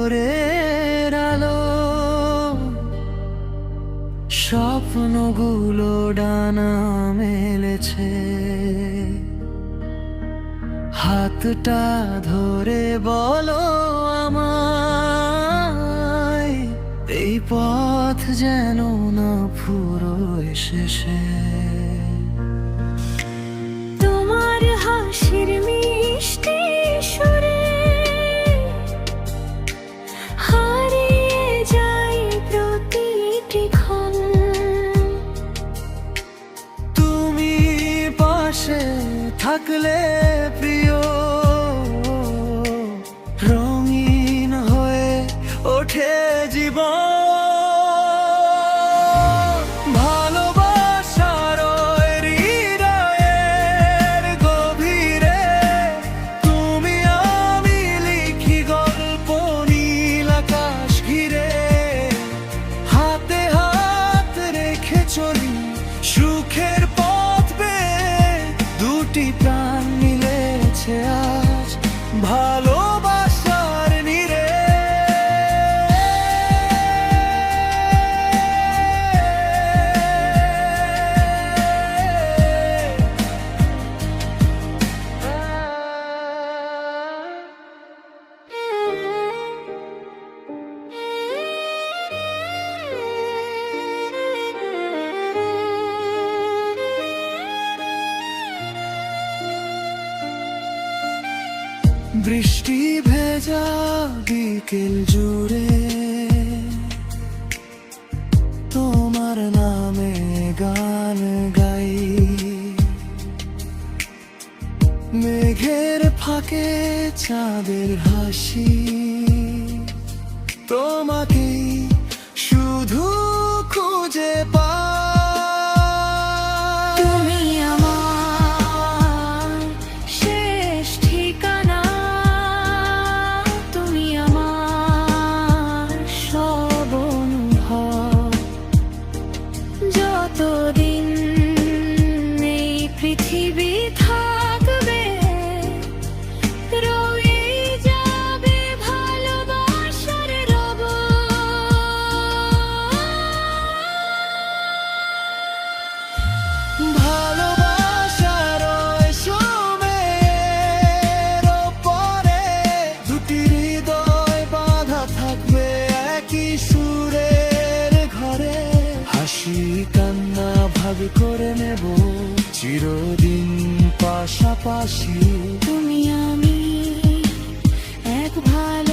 ভোরের আলো, স্বপ্নগুলো ডানা মেলেছে। হাতটা ধরে বলো আমায়, এই পথ যেন না ফুরোয় শেষে। তোমার হাসির মিষ্টি সুরে হারিয়ে যায় প্রতিটি ক্ষণ। তুমি পাশে থাকলে প্রিয়, রঙিন হয়ে ওঠে জীবন। ভালোবাসার ওই হৃদয়ের গভীরে তুমি আমি লিখি গল্প নীল আকাশ ঘিরে। হাতে হাত রেখে চলি সুখের পথ বেয়ে, দুটি প্রাণ মিলেছে আজ ভালোবাসার নীড়ে। বৃষ্টি ভেজা বিকেল জুড়ে তোমার নামে গান গাই। মেঘের ফাঁকে চাঁদের হাসি, তোমাকেই শুধু খুঁজে পাই। তুমি আমার শেষ ঠিকানা, তুমি আমার সব অনুভব। যতদিন এই পৃথিবী থাকবে, রয়ে যাবে ভালোবাসার রব। ভালোবাসার ওই সময়ের ওপরে দুটি হৃদয় বাঁধা থাকবে একই সুরের ঘরে। হাসি কান্না ভাগ করে নেব চিরদিন পাশাপাশি। তুমি আমি এক ভালো